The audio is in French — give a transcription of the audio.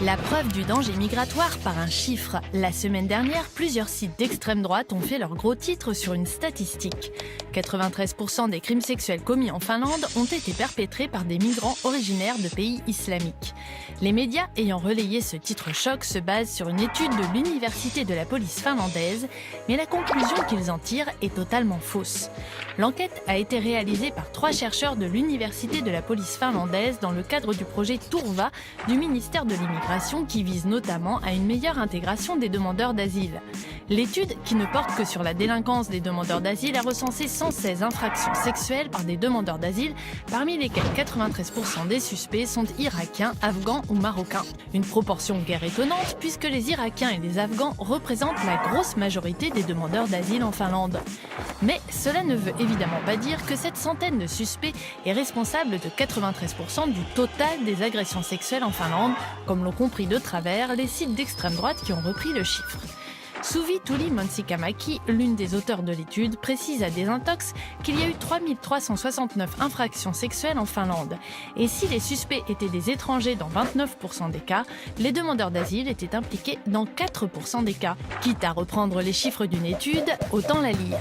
La preuve du danger migratoire par un chiffre. La semaine dernière, plusieurs sites d'extrême droite ont fait leur gros titre sur une statistique. 93% des crimes sexuels commis en Finlande ont été perpétrés par des migrants originaires de pays islamiques. Les médias ayant relayé ce titre choc se basent sur une étude de l'université de la police finlandaise, mais la conclusion qu'ils en tirent est totalement fausse. L'enquête a été réalisée par 3 chercheurs de l'université de la police finlandaise dans le cadre du projet Turva du ministère de l'immigration qui vise notamment à une meilleure intégration des demandeurs d'asile. L'étude, qui ne porte que sur la délinquance des demandeurs d'asile, a recensé 116 infractions sexuelles par des demandeurs d'asile, parmi lesquelles 93% des suspects sont irakiens, afghans ou marocains. Une proportion guère étonnante puisque les Irakiens et les Afghans représentent la grosse majorité des demandeurs d'asile en Finlande. Mais cela ne veut évidemment pas dire que cette centaine de suspects est responsable de 93% du total des agressions sexuelles en Finlande, comme l'ont compris de travers les sites d'extrême droite qui ont repris le chiffre. Suvi Tuuli-Mansikkamäki, l'une des auteurs de l'étude, précise à Desintox qu'il y a eu 3369 infractions sexuelles en Finlande. Et si les suspects étaient des étrangers dans 29% des cas, les demandeurs d'asile étaient impliqués dans 4% des cas. Quitte à reprendre les chiffres d'une étude, autant la lire.